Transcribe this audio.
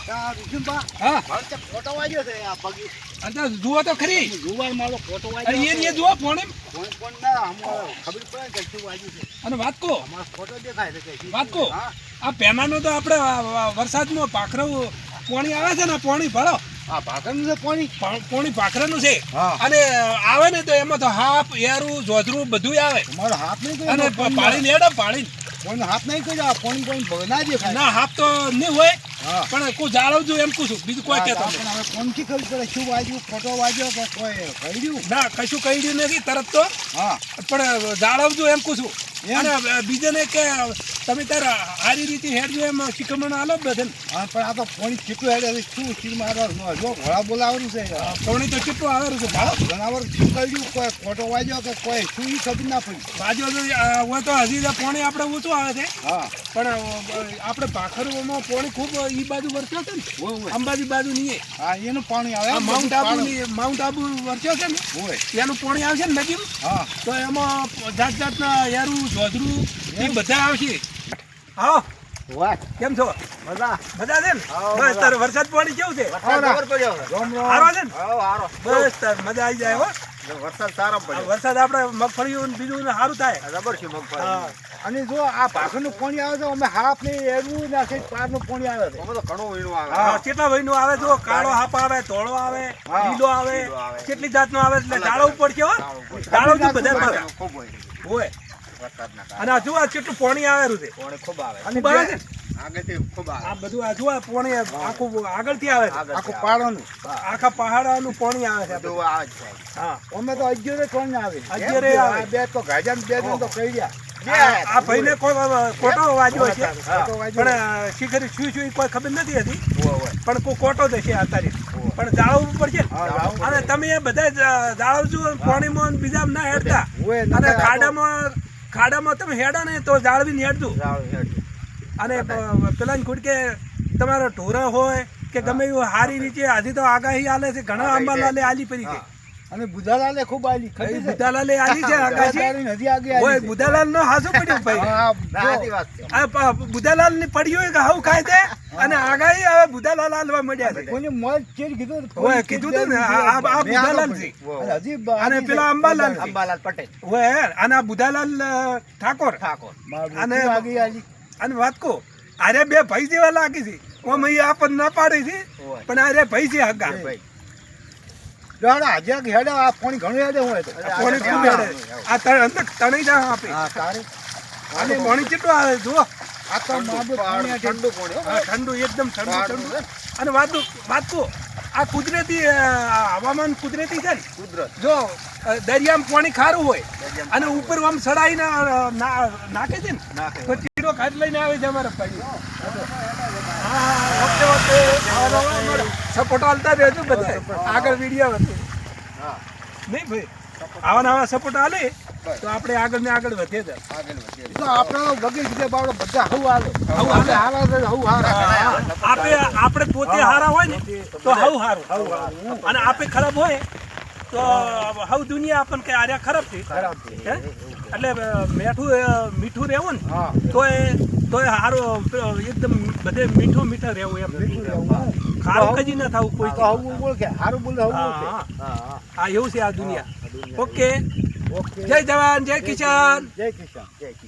હા ફોટો વાગ્યો છે આ પગી અત્યારે જુઓ તો ખરી જુવાર મારો ફોટો અરે વાગ્યો એ જુઓ પોણી કોણ ના અમારે ખબર પડે કે શું વાગ્યું છે અને વાત કહો અમારો ફોટો દેખાય છે કે શું વાત છે. કહો. હા આ પહેલાનું તો આપણે વરસાદમાં પાખરું પોણી આવે છે ને પોણી ભરો આ ભાગનું છે પાણી પોણી પાખરાનું છે હા અને આવે ને તો એમાં તો હાપ એરું જોધરું બધું આવે તમારો હાથ નહીં અને કર્યો પાણી નેડો પાણી કોઈનો હાથ નહીં કર્યો પાણી કોઈ બગના દેખાય ના હાપ તો નહીં હોય હા પણ કોઈ જાળવજો એમ કહું છું બીજું કોઈ કહેતો નહીં. પણ હવે કોણથી ખબર પડે શું વાગ્યું ફોટો વાગ્યો કે કોઈ કર્યું ના કશું કહી નથી તરત તો હા પણ જાળવજો એમ કહું છું એમ? અને બીજાને કે તમે તારે સારી રીતે હેડજો એમ શીખમણ આલો બધાને. હા પણ આ તો પાણી કેટલું હેડે શું શીર મારવા જો ઘોડા બોલાવવાનું છે પોણી તો કેટલું આવેલું છે ભાવ જનાવર શું કર્યું કોઈ ફોટો વાગ્યો કે કોઈ શું ઈ ખબર ના પડી બાજુ હોય તો હજી તો પોણી આપણે ઓછું આવે છે હા પણ આપણે ભાખરમાં પોણી ખૂબ ઈ બાજુ વરસ્યો છે ને હોય હોય અંબાજી બાજુ નહીં હા એનું પાણી આવે આ એમ માઉન્ટ આબુ વરસ્યો છે ને હોય એનું પોણી આવશે ને નદીમ હા તો એમાં જાત જાતના યારું જોધરું એ બધા આવશે. હા વાહ કેમ છો મજા મજા છે ને હા, બસ મજા. તારે વરસાદ પાણી કેવું છે ખબર પડ્યો રોમ રોમ સારો છે ને હારો હારો બસ તાર મજા આવી જાય હો વરસાદ સારો આ વરસાદ આપણે મગફળીઓ ને બીજું ને સારું થાય. જબર છે હા મગફળી અને જો આ ભાખરનું પાણી આવે છે અમે હાફ ને એરવું નાખી પારનું પાણી આવે છે અમે તો ઘણું વીણું આવે હા કેટલા વયનું આવે જો કાળો હાપ આવે ધોળો આવે હા. લીલો આવે લીલો આવે. કેટલી જાતનો આવે એટલે જાળવવું પડશે હો જાળવજો બધા પાછા. ખૂબ હોય હોય વરસાદના અને આ જુઓ આ કેટલું પાણી આવેલું છે પાણી ખૂબ આવે અને ખૂબ આવે છે ને? આગળથી ખૂબ આવે આ બધું આ જુઓ પાણી આખું આગળથી આવે છે આખું પાડવાનું આખા પહાડનું પાણી આવે છે આ બધું. બધું આવે જ છે હા અમે તો અગિયારે કોણ આવે અગિયારે આવે. આ બે તો ગાજા બે જણ તો કહી ગયા આ ભાઈને કોઈ કોટો વાગ્યો છે હા. પણ શીખરી શું શું ઈ કોઈ ખબર નથી હતી હોય પણ કોઈ કોટો જ હશે આ તારીખ પણ જાળવવું પડશે ને. હા, જાળવવું અને તમે એ બધા જાળવજો પાણીમાં ને બીજા ના હેડતા હોય અને ખાડામાં તમે હેડો ને તો જાળવીને હેડજો અને પેલા ખુડકે તમારા ઢોરા હોય કે ગમે એવું સારી રીતે હજી તો આગાહી આલે છે ઘણા આંબાલાલે આલી પડી છે અને બુધાલાલે ખૂબ આલી ખબર છે બુધાલાલે આલી છે આગાહી નદી આગે હોય બુધાલાલ નો હાસું પડ્યું ભાઈ આ બુધાલાલ ની પડ્યું હોય કે હાવ ખાય છે અને આગાહી હવે બુધાલાલ હાલવા મળ્યા છે કોઈને મોજ ચેર કીધું હોય કીધું તું ને આ બુધાલાલ છે અને હજી અને પેલા અંબાલાલ છે અંબાલાલ પટેલ હોય અને આ બુધાલાલ ઠાકોર અને આગે આલી અને વાત કહો અરે બે ભાઈ જેવા લાગે છે ઓમ અહીંયા આપણને ના પાડે છે પણ અરે ભાઈ છે હગા દાડા હજાર હેડા આ પાણી ઘણું હેડે હોય તો પાણી ખૂબ હેડે આ તણી જા આપે હા તારે અને પાણી કેટલું આવે જુઓ આ તો માબે પાણી ઠંડુ પાણી આ ઠંડુ એકદમ ઠંડુ અને વાત કહો આ કુદરતી હવામાન કુદરતી છે ને કુદરત જો દરિયામાં પાણી ખારું હોય અને ઉપર આમ સડાઈને નાખે છે ને તો ચીડો ખાટ લઈને આવે છે અમારા ભાઈ સપોર્ટ હાલતા રહેજો બધા આગળ વિડીયો હતું નહીં ભાઈ આવા નવા સપોર્ટ હાલે તો આપણે આગળ ને આગળ વધીએ જ. તો આપણે બગીચ છે બાવડો બધા હવ હાલે હવ હાલે. હાલે છે હવ હારે આપણે પોતે હારા હોય ને તો હવ હારું અને આપણે ખરાબ હોય તો હવ દુનિયા આપણને કે આર્યા ખરાબ છે હે? એટલે મીઠું રહેવું ને હા તોય હારું એકદમ બધે મીઠું રહેવું એમ ખારું કજી ના થવું કોઈ તો હવ બોલ કે હારું બોલે હવ બોલ કે હા હા હા એવું છે આ દુનિયા. ઓકે ઓકે જય જવાન જય કિસાન. જય કિસાન જય કિસાન